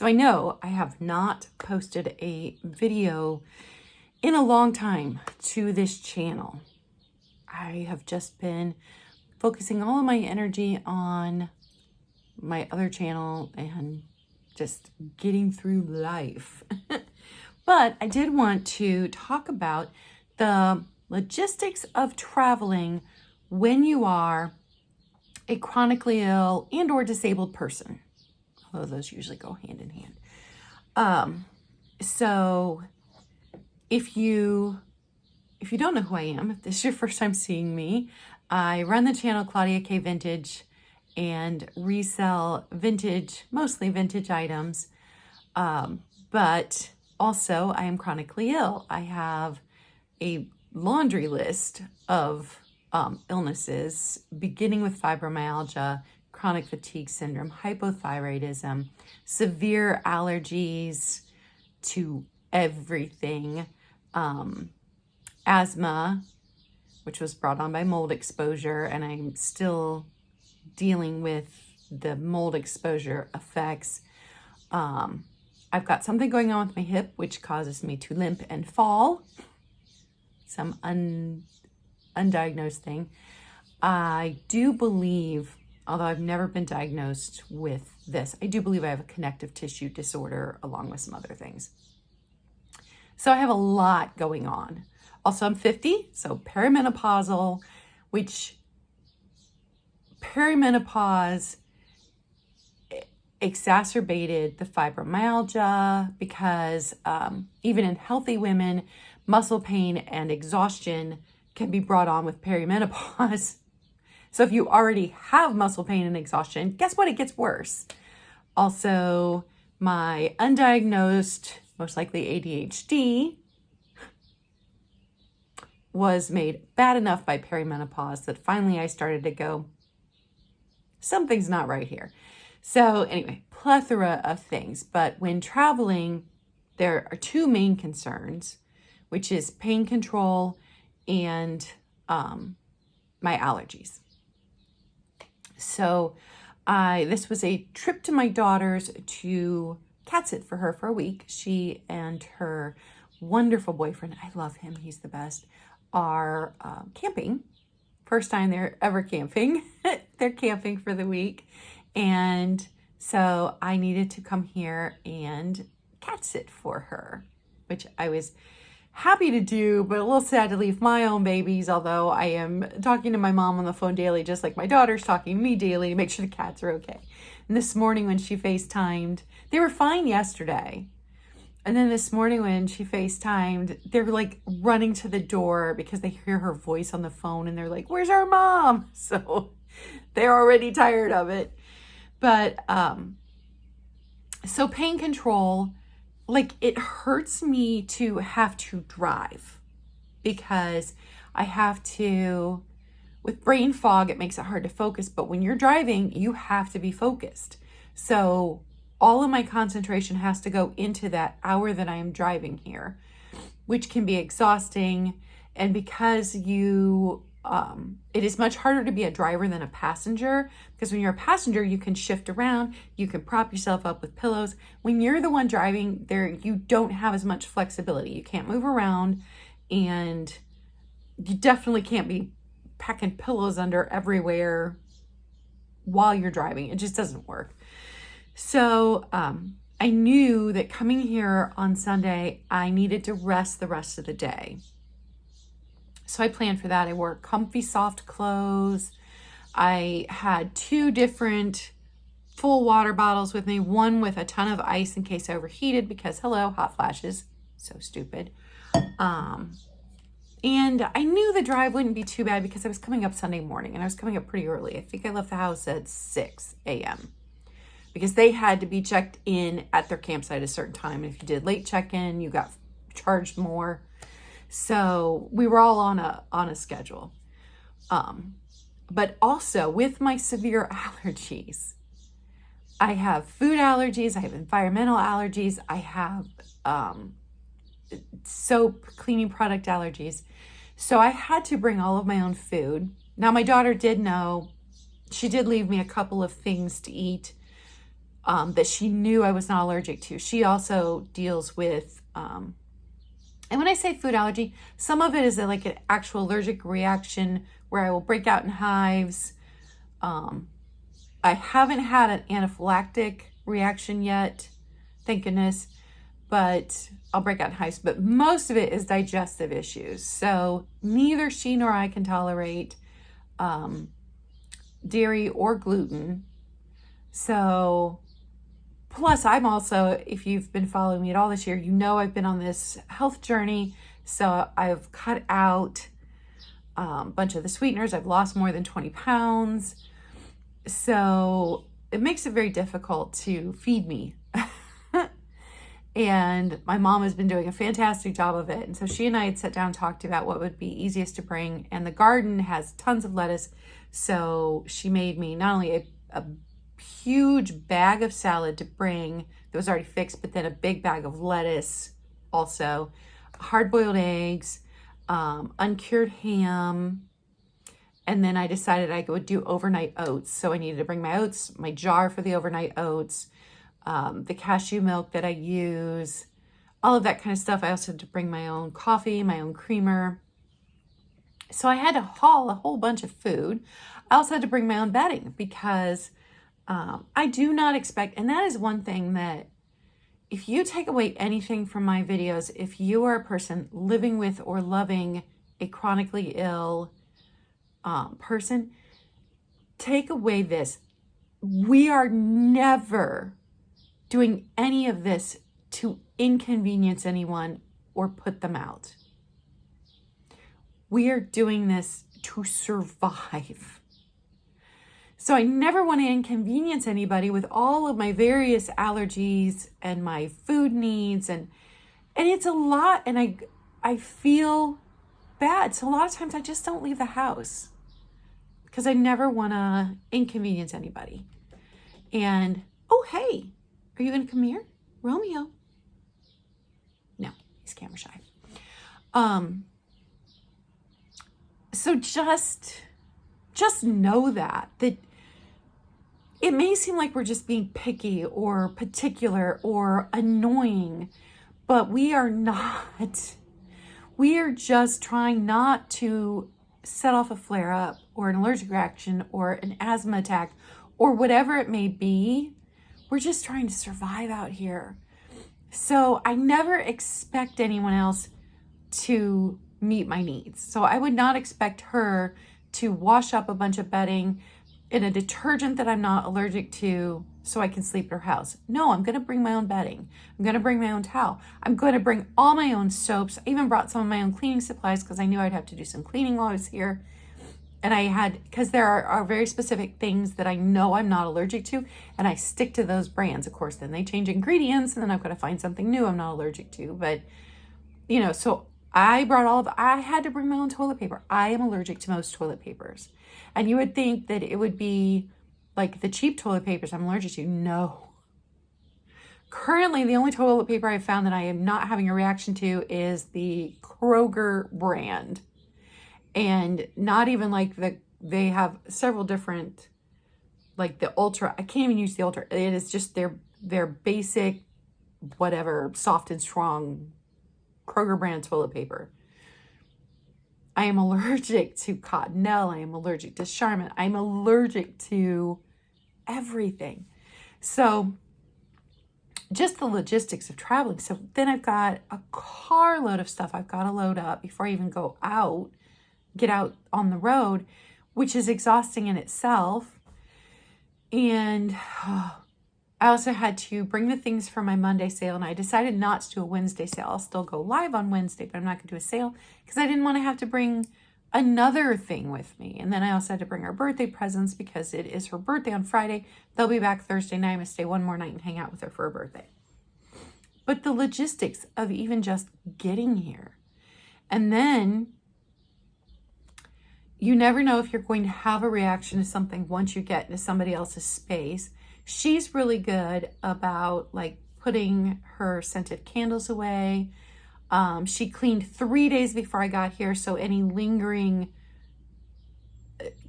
So I know I have not posted a video in a long time to this channel. I have just been focusing all of my energy on my other channel and just getting through life. But I did want to talk about the logistics of traveling when you are a chronically ill and or disabled person. Although those usually go hand in hand. So if you don't know who I am, if this is your first time seeing me, I run the channel Claudia K Vintage and resell vintage, mostly vintage items. But also I am chronically ill. I have a laundry list of illnesses, beginning with fibromyalgia, chronic fatigue syndrome, hypothyroidism, severe allergies to everything, asthma, which was brought on by mold exposure, and I'm still dealing with the mold exposure effects. I've got something going on with my hip, which causes me to limp and fall. Some undiagnosed thing. I do believe, although I've never been diagnosed with this, I do believe I have a connective tissue disorder along with some other things. So I have a lot going on. Also, I'm 50, so perimenopausal, which perimenopause exacerbated the fibromyalgia because even in healthy women, muscle pain and exhaustion can be brought on with perimenopause. So if you already have muscle pain and exhaustion, guess what? It gets worse. Also, my undiagnosed, most likely ADHD, was made bad enough by perimenopause that finally I started to go, something's not right here. So anyway, plethora of things. But when traveling, there are two main concerns, which is pain control and my allergies. So this was a trip to my daughter's to cat sit for her for a week. She and her wonderful boyfriend, I love him, he's the best, are camping. First time they're ever camping. They're camping for the week. And so I needed to come here and cat sit for her, which I was happy to do, but a little sad to leave my own babies, although I am talking to my mom on the phone daily, just like my daughter's talking to me daily to make sure the cats are okay. And this morning when she FaceTimed, they were fine yesterday. And then this morning when she FaceTimed, they're like running to the door because they hear her voice on the phone and they're like, "Where's our mom?" So they're already tired of it. But so pain control, like it hurts me to have to drive because I have to, with brain fog, it makes it hard to focus. But when you're driving, you have to be focused. So all of my concentration has to go into that hour that I am driving here, which can be exhausting. And because it is much harder to be a driver than a passenger, because when you're a passenger, you can shift around, you can prop yourself up with pillows. When you're the one driving there, you don't have as much flexibility. You can't move around, and you definitely can't be packing pillows under everywhere while you're driving. It just doesn't work. So I knew that coming here on Sunday, I needed to rest the rest of the day. So I planned for that. I wore comfy, soft clothes. I had 2 different full water bottles with me, one with a ton of ice in case I overheated because, hello, hot flashes. So stupid. And I knew the drive wouldn't be too bad because I was coming up Sunday morning and I was coming up pretty early. I think I left the house at 6 a.m. because they had to be checked in at their campsite at a certain time. And if you did late check-in, you got charged more. So we were all on a schedule. But also with my severe allergies, I have food allergies, I have environmental allergies, I have soap, cleaning product allergies. So I had to bring all of my own food. Now my daughter did know, she did leave me a couple of things to eat that she knew I was not allergic to. She also deals with, and when I say food allergy, some of it is like an actual allergic reaction where I will break out in hives. I haven't had an anaphylactic reaction yet, thank goodness, but I'll break out in hives. But most of it is digestive issues. So neither she nor I can tolerate dairy or gluten. So, plus I'm also, if you've been following me at all this year, you know I've been on this health journey. So I've cut out a bunch of the sweeteners. I've lost more than 20 pounds. So it makes it very difficult to feed me. And my mom has been doing a fantastic job of it. And so she and I had sat down and talked about what would be easiest to bring. And the garden has tons of lettuce. So she made me not only a huge bag of salad to bring that was already fixed, but then a big bag of lettuce, also hard-boiled eggs, uncured ham. And then I decided I would do overnight oats. So I needed to bring my oats, my jar for the overnight oats, the cashew milk that I use, all of that kind of stuff. I also had to bring my own coffee, my own creamer. So I had to haul a whole bunch of food. I also had to bring my own bedding because I do not expect, and that is one thing that if you take away anything from my videos, if you are a person living with or loving a chronically ill person, take away this. We are never doing any of this to inconvenience anyone or put them out. We are doing this to survive. So I never want to inconvenience anybody with all of my various allergies and my food needs, and it's a lot, and I feel bad. So a lot of times I just don't leave the house because I never want to inconvenience anybody. And oh, hey, are you going to come here? Romeo. No, he's camera shy. So just know that it may seem like we're just being picky or particular or annoying, but we are not. We are just trying not to set off a flare-up or an allergic reaction or an asthma attack or whatever it may be. We're just trying to survive out here. So I never expect anyone else to meet my needs. So I would not expect her to wash up a bunch of bedding in a detergent that I'm not allergic to so I can sleep at her house. No, I'm going to bring my own bedding. I'm going to bring my own towel. I'm going to bring all my own soaps. I even brought some of my own cleaning supplies because I knew I'd have to do some cleaning while I was here. And I had, because there are very specific things that I know I'm not allergic to, and I stick to those brands. Of course, then they change ingredients, and then I've got to find something new I'm not allergic to. But, so I brought I had to bring my own toilet paper. I am allergic to most toilet papers. And you would think that it would be like the cheap toilet papers I'm allergic to. No. Currently, the only toilet paper I've found that I am not having a reaction to is the Kroger brand. And not even like they have several different, like the Ultra. I can't even use the Ultra. It is just their basic, whatever, soft and strong Kroger brand toilet paper. I am allergic to Cottonelle. I am allergic to Charmin. I'm allergic to everything. So just the logistics of traveling. So then I've got a carload of stuff I've got to load up before I even get out on the road, which is exhausting in itself. And I also had to bring the things for my Monday sale, and I decided not to do a Wednesday sale. I'll still go live on Wednesday, but I'm not going to do a sale because I didn't want to have to bring another thing with me. And then I also had to bring her birthday presents because it is her birthday on Friday. They'll be back Thursday night. I'm going to stay one more night and hang out with her for her birthday. But the logistics of even just getting here. And then you never know if you're going to have a reaction to something once you get into somebody else's space. She's really good about like putting her scented candles away. She cleaned 3 days before I got here, so any lingering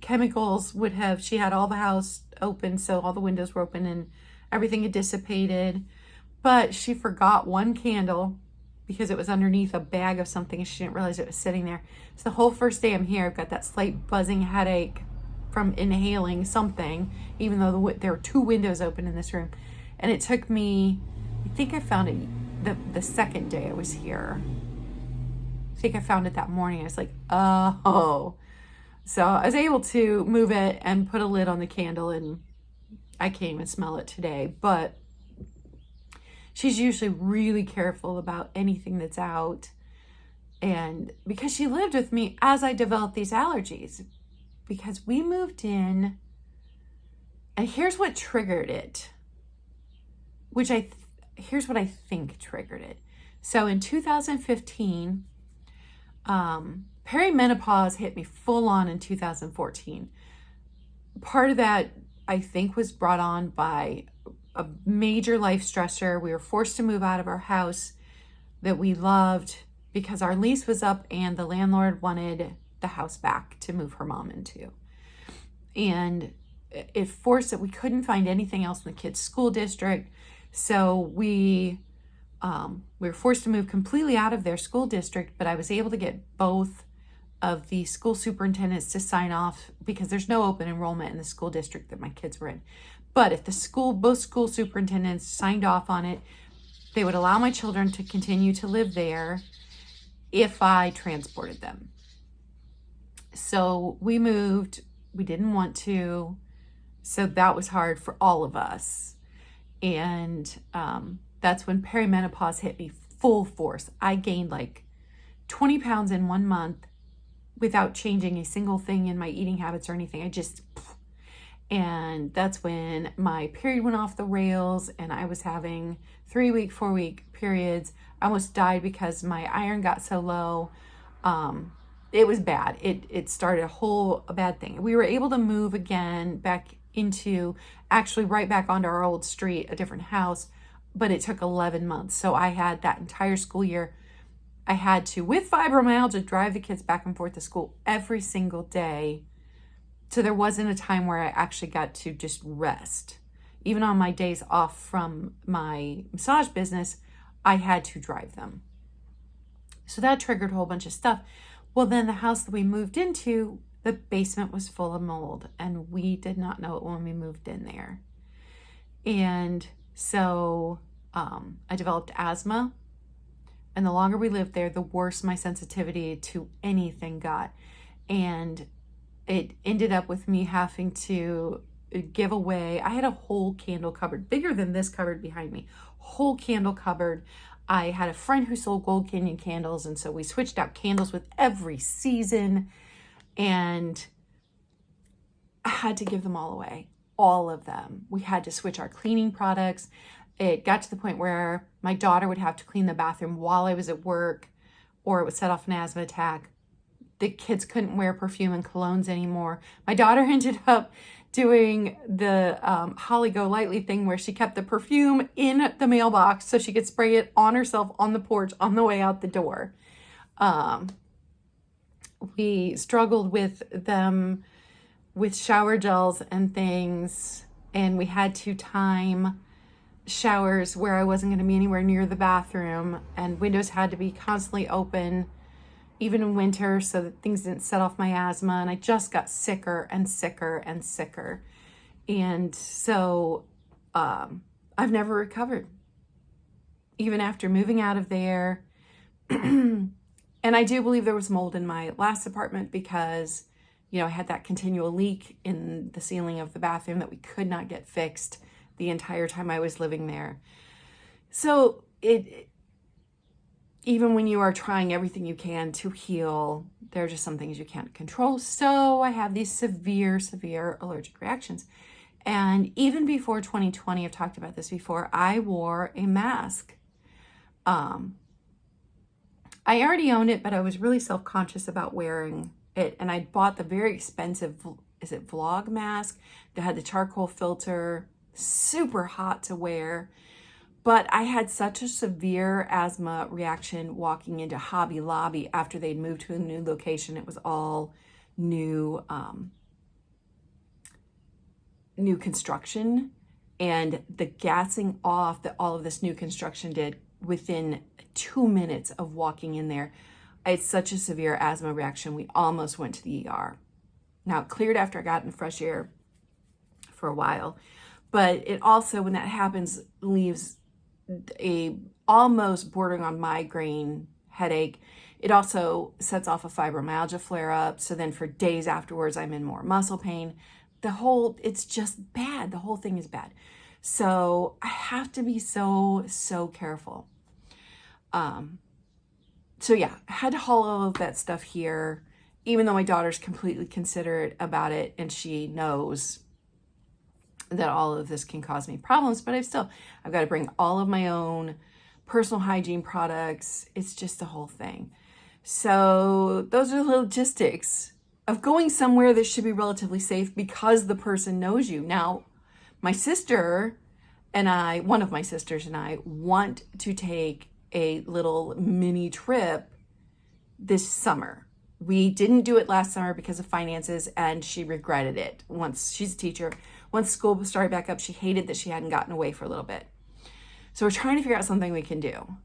chemicals she had all the house open, so all the windows were open, everything had dissipated. But she forgot one candle because it was underneath a bag of something and she didn't realize it was sitting there. So the whole first day I'm here, I've got that slight buzzing headache from inhaling something, even though there were 2 windows open in this room. And it took me, I think I found it the second day I was here. I think I found it that morning. I was like, oh. So I was able to move it and put a lid on the candle, and I can't even smell it today. But she's usually really careful about anything that's out. And because she lived with me as I developed these allergies, because we moved in, and here's what triggered it, here's what I think triggered it. So in 2015, perimenopause hit me full on in 2014. Part of that, I think, was brought on by a major life stressor. We were forced to move out of our house that we loved because our lease was up and the landlord wanted the house back to move her mom into. And it forced that we couldn't find anything else in the kids' school district. So we were forced to move completely out of their school district, but I was able to get both of the school superintendents to sign off because there's no open enrollment in the school district that my kids were in. But if both school superintendents signed off on it, they would allow my children to continue to live there if I transported them. So we moved. We didn't want to. So that was hard for all of us. And that's when perimenopause hit me full force. I gained like 20 pounds in 1 month without changing a single thing in my eating habits or anything. And that's when my period went off the rails and I was having 3-week, 4-week periods. I almost died because my iron got so low. It was bad. It started a bad thing. We were able to move again back into, actually right back onto our old street, a different house, but it took 11 months. So I had that entire school year, I had to, with fibromyalgia, drive the kids back and forth to school every single day. So there wasn't a time where I actually got to just rest. Even on my days off from my massage business, I had to drive them. So that triggered a whole bunch of stuff. Well, then the house that we moved into, the basement was full of mold, and we did not know it when we moved in there. And so I developed asthma, and the longer we lived there, the worse my sensitivity to anything got. And it ended up with me having to give away, I had a whole candle cupboard, bigger than this cupboard behind me, whole candle cupboard. I had a friend who sold Gold Canyon candles, and so we switched out candles with every season, and I had to give them all away, all of them. We had to switch our cleaning products. It got to the point where my daughter would have to clean the bathroom while I was at work, or it would set off an asthma attack. The kids couldn't wear perfume and colognes anymore. My daughter ended up doing the Holly Golightly thing where she kept the perfume in the mailbox so she could spray it on herself on the porch on the way out the door. We struggled with them with shower gels and things, and we had to time showers where I wasn't going to be anywhere near the bathroom, and windows had to be constantly open even in winter so that things didn't set off my asthma. And I just got sicker and sicker and sicker. And so I've never recovered, even after moving out of there. And I do believe there was mold in my last apartment because, I had that continual leak in the ceiling of the bathroom that we could not get fixed the entire time I was living there. So even when you are trying everything you can to heal, there are just some things you can't control. So I have these severe, severe allergic reactions. And even before 2020, I've talked about this before, I wore a mask. I already owned it, but I was really self-conscious about wearing it. And I bought the very expensive, Vlog mask that had the charcoal filter, super hot to wear. But I had such a severe asthma reaction walking into Hobby Lobby after they'd moved to a new location. It was all new construction. And the gassing off that all of this new construction did within 2 minutes of walking in there, I had such a severe asthma reaction. We almost went to the ER. Now, it cleared after I got in fresh air for a while, but it also, when that happens, leaves a almost bordering on migraine headache. It also sets off a fibromyalgia flare up. So then for days afterwards, I'm in more muscle pain. It's just bad. The whole thing is bad. So I have to be so careful. So yeah, I had to haul all of that stuff here, even though my daughter's completely considerate about it and she knows that all of this can cause me problems, but I've got to bring all of my own personal hygiene products. It's just the whole thing. So those are the logistics of going somewhere that should be relatively safe because the person knows you. Now, my sister and I, one of my sisters and I, want to take a little mini trip this summer. We didn't do it last summer because of finances, and she regretted it. Once she's a teacher, once school started back up, she hated that she hadn't gotten away for a little bit. So we're trying to figure out something we can do.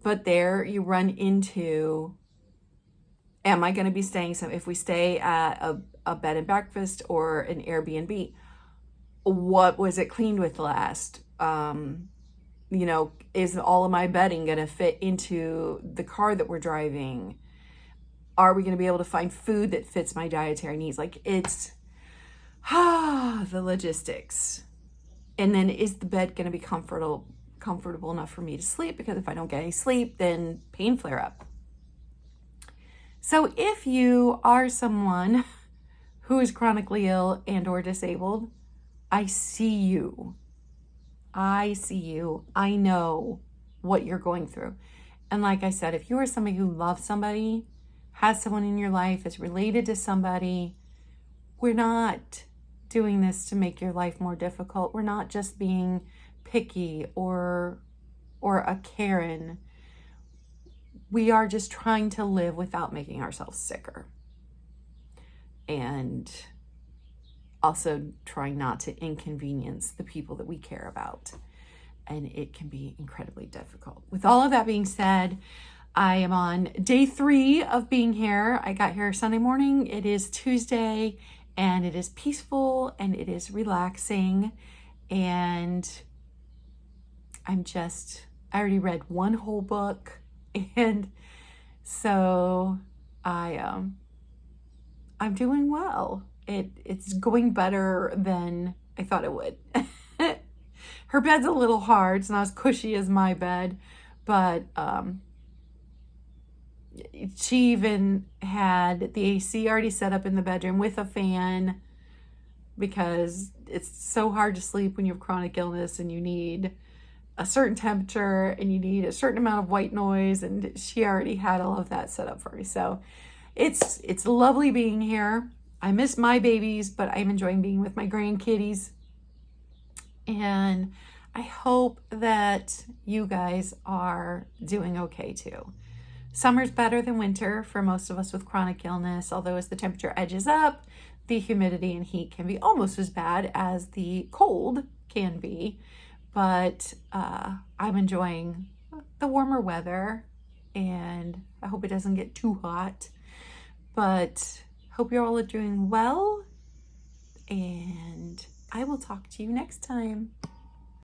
But there you run into, am I going to be staying if we stay at a bed and breakfast or an Airbnb, what was it cleaned with last? Is all of my bedding going to fit into the car that we're driving? Are we going to be able to find food that fits my dietary needs? It's the logistics. And then is the bed going to be comfortable enough for me to sleep? Because if I don't get any sleep, then pain flare up. So if you are someone who is chronically ill and or disabled, I see you. I know what you're going through. And like I said, if you are somebody who loves somebody, has someone in your life, is related to somebody, we're not doing this to make your life more difficult. We're not just being picky or a Karen. We are just trying to live without making ourselves sicker. And also trying not to inconvenience the people that we care about. And it can be incredibly difficult. With all of that being said, I am on day 3 of being here. I got here Sunday morning. It is Tuesday, and it is peaceful and it is relaxing. And I already read one whole book, and so I'm doing well. It's going better than I thought it would. Her bed's a little hard. It's not as cushy as my bed, but she even had the AC already set up in the bedroom with a fan, because it's so hard to sleep when you have chronic illness and you need a certain temperature and you need a certain amount of white noise, and she already had all of that set up for me. So it's lovely being here. I miss my babies, but I'm enjoying being with my grandkitties. And I hope that you guys are doing okay too. Summer's better than winter for most of us with chronic illness, although as the temperature edges up, the humidity and heat can be almost as bad as the cold can be. But I'm enjoying the warmer weather, and I hope it doesn't get too hot. But hope you're all doing well, and I will talk to you next time.